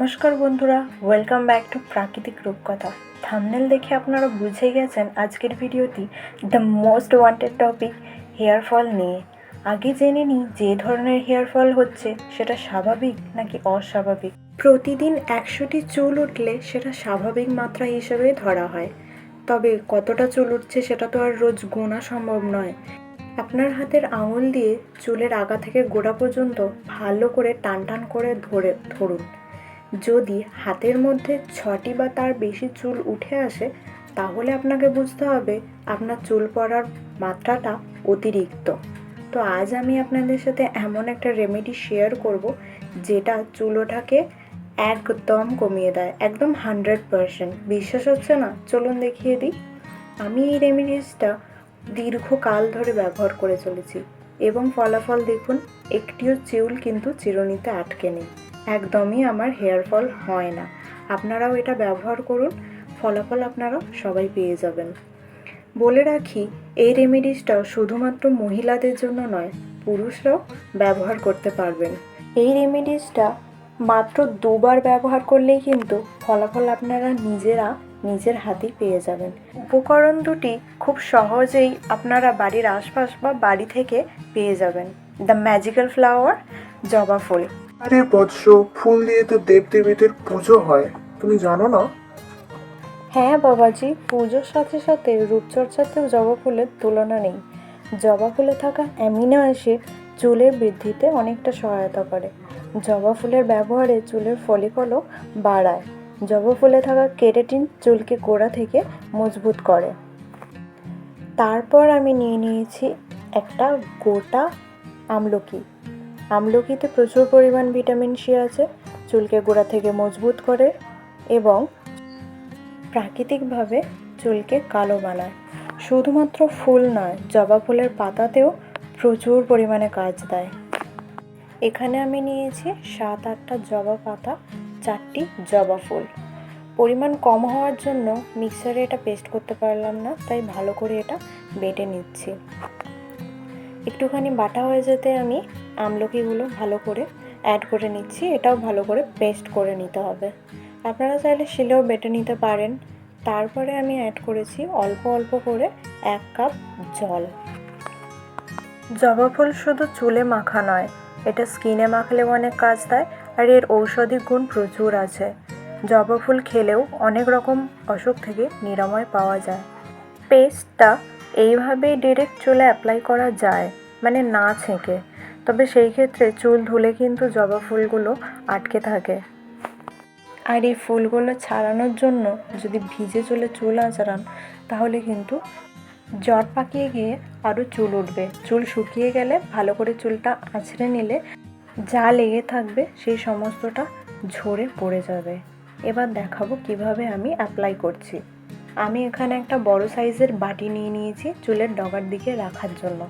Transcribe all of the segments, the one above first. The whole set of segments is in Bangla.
নমস্কার বন্ধুরা, ওয়েলকাম ব্যাক টু প্রাকৃতিক রূপকথা। থাম্বনেল দেখে আপনারা বুঝে গেছেন আজকের ভিডিওটি the most wanted topic hair fall নিয়ে। আগে জেনে নিই যে ধরনের হেয়ার ফল হচ্ছে সেটা স্বাভাবিক নাকি অস্বাভাবিক। প্রতিদিন 100টি চুল উঠলে সেটা স্বাভাবিক মাত্রা হিসেবে ধরা হয়, তবে কতটা চুল উঠছে সেটা তো আর রোজ গোনা সম্ভব নয়। আপনার হাতের আঙুল দিয়ে চুলের আগা থেকে গোড়া পর্যন্ত ভালো করে টান করে ধরুন। যদি হাতের মধ্যে 6টি বা তার বেশি চুল উঠে আসে তাহলে আপনাকে বুঝতে হবে আপনার চুল পড়ার মাত্রাটা অতিরিক্ত। তো আজ আমি আপনাদের সাথে এমন একটা রেমেডি শেয়ার করব যেটা চুল ওঠাকে একদম কমিয়ে দেয়, একদম 100%। বিশ্বাস হচ্ছে না? চলুন দেখিয়ে দিই। আমি এই রেমেডিসটা দীর্ঘকাল ধরে ব্যবহার করে চলেছি এবং ফলাফল দেখুন, একটিও চুল কিন্তু চিরুনিতে আটকে নেই। একদমই আমার হেয়ার ফল হয় না। আপনারাও এটা ব্যবহার করুন, ফলাফল আপনারা সবাই পেয়ে যাবেন। বলে রাখি, এই রেমেডিসটা শুধুমাত্র মহিলাদের জন্য নয়, পুরুষরাও ব্যবহার করতে পারবেন। এই রেমেডিসটা মাত্র 2বার ব্যবহার করলেই কিন্তু ফলাফল আপনারা নিজের হাতেই পেয়ে যাবেন। উপকরণ দুটি খুব সহজেই আপনারা বাড়ির আশপাশ বা বাড়ি থেকে পেয়ে যাবেন। দ্য ম্যাজিক্যাল ফ্লাওয়ার, জবা ফুল। আরে বৎস, ফুল দিয়ে তো দেবদেবীদের পুজো হয়, তুমি জানো না? হ্যাঁ বাবাজি, পুজোর সাথে সাথে রূপচর্চাতেও জবা ফুলের তুলনা নেই। জবা ফুলে থাকা অ্যামিনো অ্যাসিড চুলের বৃদ্ধিতে অনেকটা সহায়তা করে। জবা ফুলের ব্যবহারে চুলের ফলিকলও বাড়ায়। জবা ফুলে থাকা কেরাটিন চুলকে গোড়া থেকে মজবুত করে। তারপর আমি নিয়ে নিয়েছি একটা গোটা আমলকি। আমলকিতে প্রচুর পরিমাণ ভিটামিন সি আছে, চুলকে গোড়া থেকে মজবুত করে এবং প্রাকৃতিকভাবে চুলকে কালো বানায়। শুধুমাত্র ফুল নয়, জবা ফুলের পাতাতেও প্রচুর পরিমাণে কাজ দেয়। এখানে আমি নিয়েছি 7-8টা জবা পাতা, 4টি জবা ফুল। পরিমাণ কম হওয়ার জন্য মিক্সারে এটা পেস্ট করতে পারলাম না, তাই ভালো করে এটা বেটে নিচ্ছি। একটুখানি বাটা হয়ে যেতে আমি আমলকিগুলো ভালো করে অ্যাড করে নিচ্ছি। এটাও ভালো করে পেস্ট করে নিতে হবে। আপনারা চাইলে শিলেও বেটে নিতে পারেন। তারপরে আমি অ্যাড করেছি অল্প অল্প করে 1 কাপ জল। জবা ফুল শুধু চুলে মাখা নয়, এটা স্কিনে মাখলেও অনেক কাজ দেয়, আর এর ঔষধি গুণ প্রচুর আছে। জবা ফুল খেলেও অনেক রকম অসুখ থেকে নিরাময় পাওয়া যায়। পেস্টটা এইভাবেই ডিরেক্ট চুলে অ্যাপ্লাই করা যায়, মানে না ছেঁকে। তবে সেই ক্ষেত্রে চুল ধুলে কিন্তু জবা ফুলগুলো আটকে থাকে। আর এই ফুলগুলো ছাড়ানোর জন্য যদি ভিজে চুলে চুল আঁচড়ান তাহলে কিন্তু জট পাকিয়ে গিয়ে আরও চুল উঠবে। চুল শুকিয়ে গেলে ভালো করে চুলটা আঁচড়ে নিলে যা লেগে থাকবে সেই সমস্তটা ঝরে পড়ে যাবে। এবার দেখাবো কিভাবে আমি অ্যাপ্লাই করছি। আমি এখানে একটা বড় সাইজের বাটি নিয়ে নিয়েছি চুলের ডগার দিকে রাখার জন্য,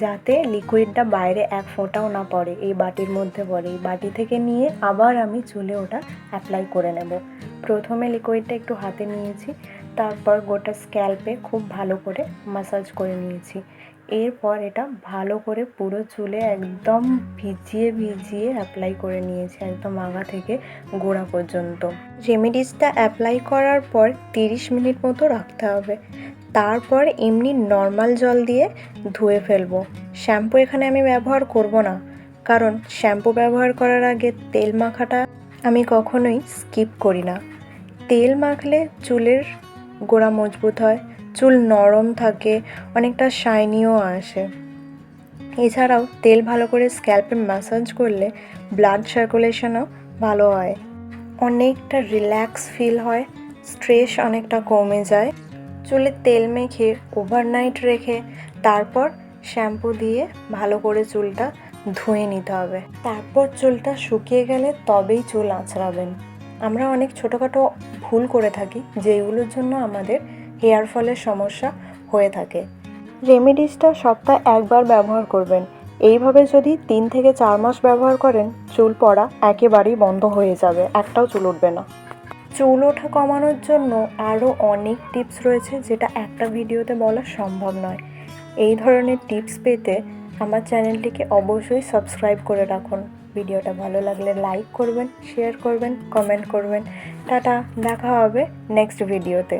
যাতে লিকুইডটা বাইরে এক ফোঁটাও না পড়ে, এই বাটির মধ্যে পড়ে। এই বাটি থেকে নিয়ে আবার আমি চুলে ওটা অ্যাপ্লাই করে নেব। প্রথমে লিকুইডটা একটু হাতে নিয়েছি, তারপর গোটা স্ক্যাল্পে খুব ভালো করে ম্যাসাজ করে নিয়েছি। এরপর এটা ভালো করে পুরো চুলে একদম ভিজিয়ে অ্যাপ্লাই করে নিয়েছি, একদম আগা থেকে গোড়া পর্যন্ত। রেমেডিসটা অ্যাপ্লাই করার পর 30 মিনিট মতো রাখতে হবে। তারপর এমনি নর্মাল জল দিয়ে ধুয়ে ফেলবো। শ্যাম্পু এখানে আমি ব্যবহার করব না, কারণ শ্যাম্পু ব্যবহার করার আগে তেল মাখাটা আমি কখনোই স্কিপ করি না। তেল মাখলে চুলের গোড়া মজবুত হয়, চুল নরম থাকে, অনেকটা শাইনিও আসে। এছাড়াও তেল ভালো করে স্ক্যাল্পে ম্যাসাজ করলে ব্লাড সার্কুলেশনও ভালো হয়, অনেকটা রিল্যাক্স ফিল হয়, স্ট্রেস অনেকটা কমে যায়। চুলে তেল মেখে ওভারনাইট রেখে তারপর শ্যাম্পু দিয়ে ভালো করে চুলটা ধুয়ে নিতে হবে। তারপর চুলটা শুকিয়ে গেলে তবেই চুল আঁচড়াবেন। আমরা অনেক ছোটোখাটো ভুল করে থাকি, যেগুলোর জন্য আমাদের হেয়ার ফলের সমস্যা হয়ে থাকে। রেমেডিসটা সপ্তাহে 1বার ব্যবহার করবেন। এইভাবে যদি 3 থেকে 4 মাস ব্যবহার করেন, চুল পড়া একেবারেই বন্ধ হয়ে যাবে, একটাও চুল উঠবে না। চুল ওঠা কমানোর জন্য আরও অনেক টিপস রয়েছে, যেটা একটা ভিডিওতে বলা সম্ভব নয়। এই ধরনের টিপস পেতে আমার চ্যানেলটিকে অবশ্যই সাবস্ক্রাইব করে রাখুন। ভিডিওটা ভালো লাগলে লাইক করবেন, শেয়ার করবেন, কমেন্ট করবেন। টাটা, দেখা হবে নেক্সট ভিডিওতে।